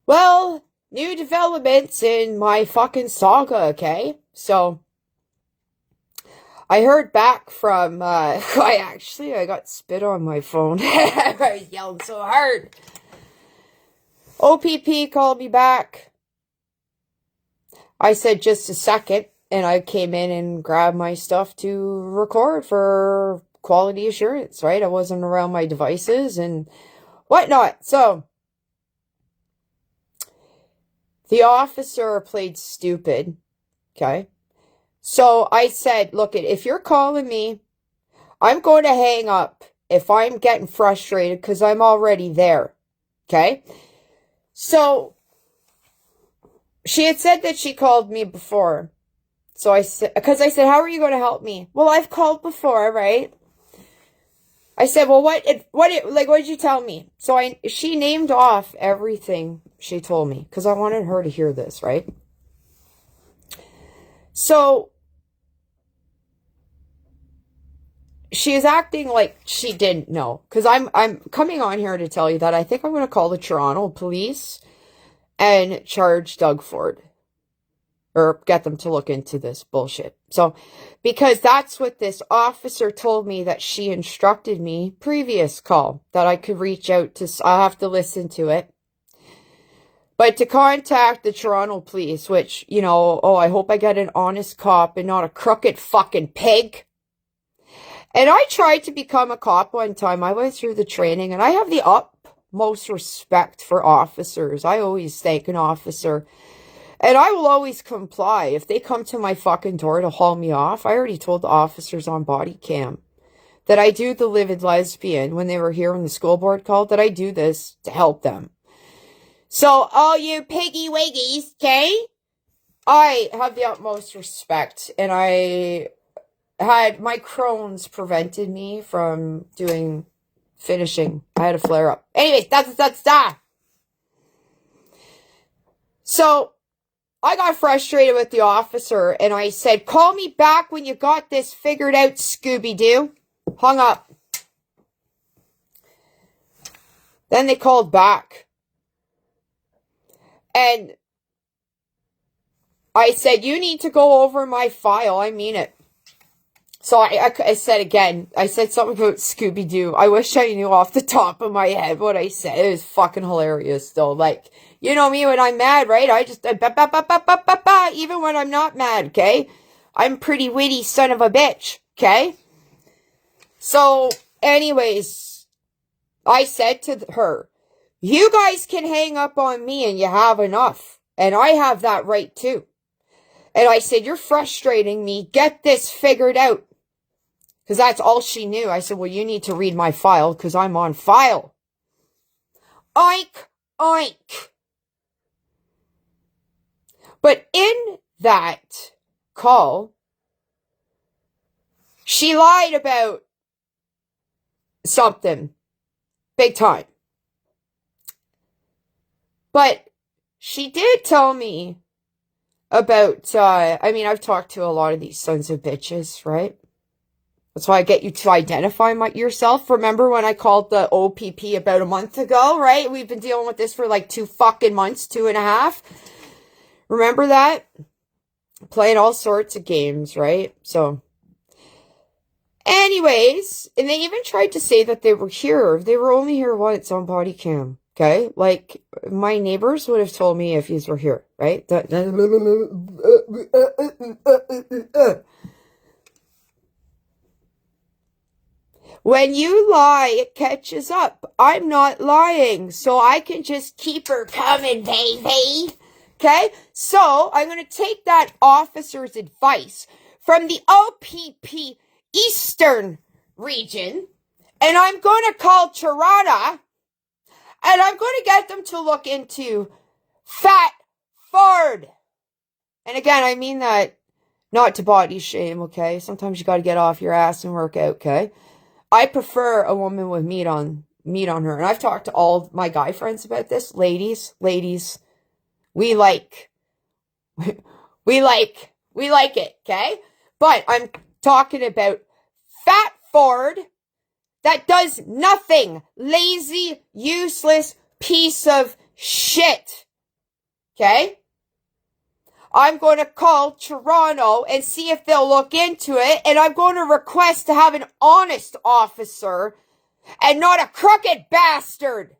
Well, new developments in my fucking saga, okay? So, I heard back from, I got spit on my phone. I was yelling so hard. OPP called me back. I said just a second, and I came in and grabbed my stuff to record for quality assurance, right? I wasn't around my devices and whatnot. So, the officer played stupid, okay? So I said, look, if you're calling me, I'm going to hang up if I'm getting frustrated because I'm already there, okay? So she had said that she called me before. So I said, because I said, how are you going to help me? Well, I've called before, right? I said, well, what did you tell me? So she named off everything she told me because I wanted her to hear this, right? So she is acting like she didn't know. Because I'm coming on here to tell you that I think I'm going to call the Toronto police and charge Doug Ford. Or get them to look into this bullshit. So, because that's what this officer told me that she instructed me previous call. That I could reach out to, I'll have to listen to it. But to contact the Toronto police, which, you know, I hope I get an honest cop and not a crooked fucking pig. And I tried to become a cop one time. I went through the training and I have the utmost respect for officers. I always thank an officer. And I will always comply. If they come to my fucking door to haul me off, I already told the officers on body cam that I do the livid lesbian when they were here when the school board called, that I do this to help them. So, all you piggy wiggies, okay? I have the utmost respect, and I had my Crohn's prevented me from finishing. I had a flare up. Anyways, that's that. So, I got frustrated with the officer, and I said, call me back when you got this figured out, Scooby Doo. Hung up. Then they called back. And I said, you need to go over my file. I mean it. So I said again, I said something about Scooby Doo. I wish I knew off the top of my head what I said. It was fucking hilarious though. Like, you know me when I'm mad, right? I just, even when I'm not mad, okay? I'm pretty witty son of a bitch, okay? So, anyways, I said to her, you guys can hang up on me and you have enough. And I have that right too. And I said, you're frustrating me. Get this figured out. Because that's all she knew. I said, well, you need to read my file because I'm on file. Oink, oink. But in that call, she lied about something. Big time. But she did tell me about, I've talked to a lot of these sons of bitches, right? That's why I get you to identify yourself. Remember when I called the OPP about a month ago, right? We've been dealing with this for like 2 fucking months, 2.5. Remember that? Playing all sorts of games, right? So, anyways, and they even tried to say that they were here. They were only here once on body cam, okay? Like, my neighbors would have told me if these were here, right? When you lie, it catches up. I'm not lying, so I can just keep her coming, baby. Okay? So, I'm going to take that officer's advice from the OPP Eastern region, and I'm going to call Toronto, and I'm going to get them to look into Fat Ford. And again, I mean that not to body shame, okay? Sometimes you got to get off your ass and work out, okay? I prefer a woman with meat on her. And I've talked to all my guy friends about this. Ladies, we like it, okay? But I'm talking about Fat Ford that does nothing. Lazy, useless piece of shit. Okay? I'm going to call Toronto and see if they'll look into it, and I'm going to request to have an honest officer and not a crooked bastard.